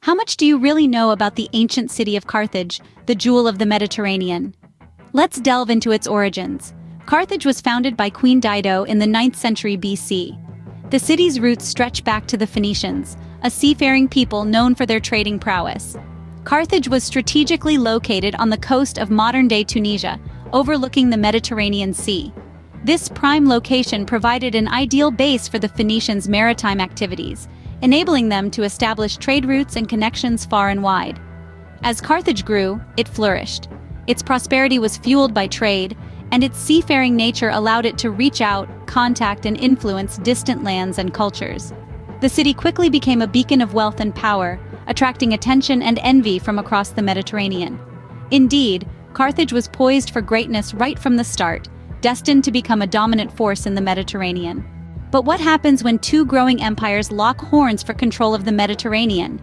How much do you really know about the ancient city of Carthage, the jewel of the Mediterranean? Let's delve into its origins. Carthage was founded by Queen Dido in the 9th century BC. The city's roots stretch back to the Phoenicians, a seafaring people known for their trading prowess. Carthage was strategically located on the coast of modern-day Tunisia, overlooking the Mediterranean Sea. This prime location provided an ideal base for the Phoenicians' maritime activities, enabling them to establish trade routes and connections far and wide. As Carthage grew, it flourished. Its prosperity was fueled by trade, and its seafaring nature allowed it to reach out, contact, and influence distant lands and cultures. The city quickly became a beacon of wealth and power, attracting attention and envy from across the Mediterranean. Indeed, Carthage was poised for greatness right from the start, destined to become a dominant force in the Mediterranean. But what happens when two growing empires lock horns for control of the Mediterranean?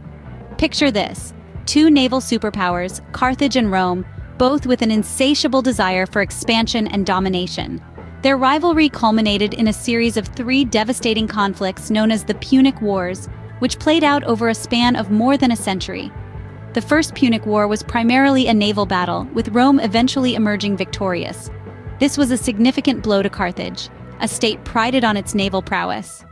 Picture this: two naval superpowers, Carthage and Rome, both with an insatiable desire for expansion and domination. Their rivalry culminated in a series of 3 devastating conflicts known as the Punic Wars, which played out over a span of more than a century. The First Punic War was primarily a naval battle, with Rome eventually emerging victorious. This was a significant blow to Carthage, a state prided on its naval prowess.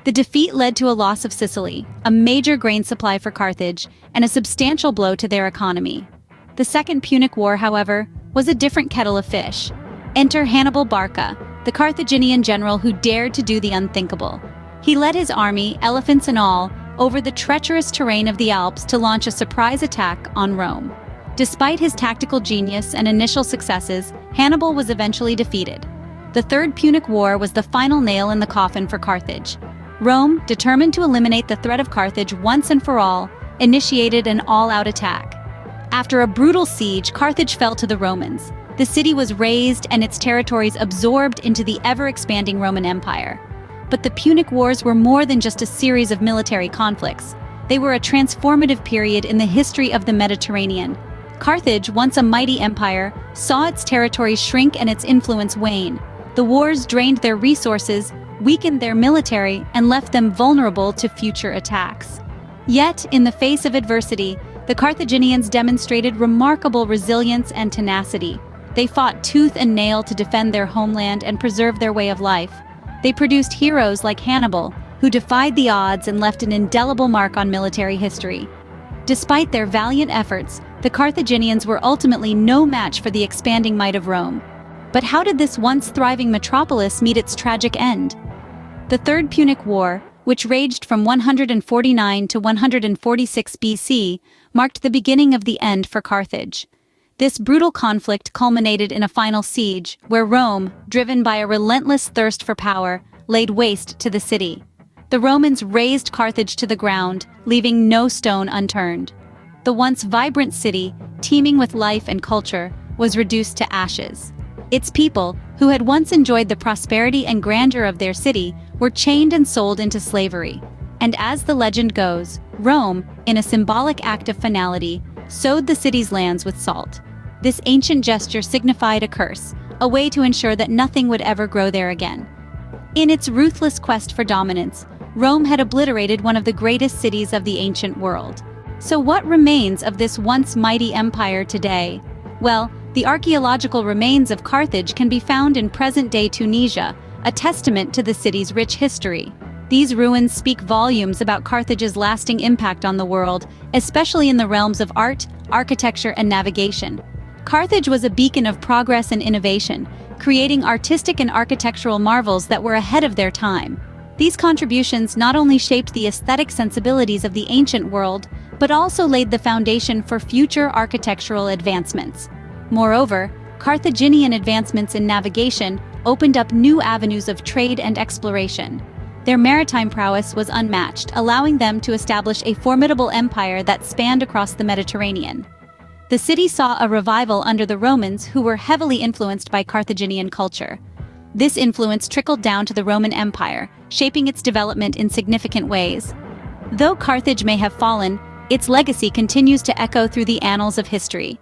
The defeat led to a loss of Sicily, a major grain supply for Carthage, and a substantial blow to their economy. The Second Punic War, however, was a different kettle of fish. Enter Hannibal Barca, the Carthaginian general who dared to do the unthinkable. He led his army, elephants and all, over the treacherous terrain of the Alps to launch a surprise attack on Rome. Despite his tactical genius and initial successes, Hannibal was eventually defeated. The Third Punic War was the final nail in the coffin for Carthage. Rome, determined to eliminate the threat of Carthage once and for all, initiated an all-out attack. After a brutal siege, Carthage fell to the Romans. The city was razed and its territories absorbed into the ever-expanding Roman Empire. But the Punic Wars were more than just a series of military conflicts. They were a transformative period in the history of the Mediterranean. Carthage, once a mighty empire, saw its territories shrink and its influence wane. The wars drained their resources, weakened their military, and left them vulnerable to future attacks. Yet, in the face of adversity, the Carthaginians demonstrated remarkable resilience and tenacity. They fought tooth and nail to defend their homeland and preserve their way of life. They produced heroes like Hannibal, who defied the odds and left an indelible mark on military history. Despite their valiant efforts, the Carthaginians were ultimately no match for the expanding might of Rome. But how did this once thriving metropolis meet its tragic end? The Third Punic War, which raged from 149 to 146 BC, marked the beginning of the end for Carthage. This brutal conflict culminated in a final siege, where Rome, driven by a relentless thirst for power, laid waste to the city. The Romans razed Carthage to the ground, leaving no stone unturned. The once vibrant city, teeming with life and culture, was reduced to ashes. Its people, who had once enjoyed the prosperity and grandeur of their city, were chained and sold into slavery. And as the legend goes, Rome, in a symbolic act of finality, sowed the city's lands with salt. This ancient gesture signified a curse, a way to ensure that nothing would ever grow there again. In its ruthless quest for dominance, Rome had obliterated one of the greatest cities of the ancient world. So what remains of this once mighty empire today? Well, the archaeological remains of Carthage can be found in present-day Tunisia, a testament to the city's rich history. These ruins speak volumes about Carthage's lasting impact on the world, especially in the realms of art, architecture, and navigation. Carthage was a beacon of progress and innovation, creating artistic and architectural marvels that were ahead of their time. These contributions not only shaped the aesthetic sensibilities of the ancient world, but also laid the foundation for future architectural advancements. Moreover, Carthaginian advancements in navigation opened up new avenues of trade and exploration. Their maritime prowess was unmatched, allowing them to establish a formidable empire that spanned across the Mediterranean. The city saw a revival under the Romans, who were heavily influenced by Carthaginian culture. This influence trickled down to the Roman Empire, shaping its development in significant ways. Though Carthage may have fallen, its legacy continues to echo through the annals of history.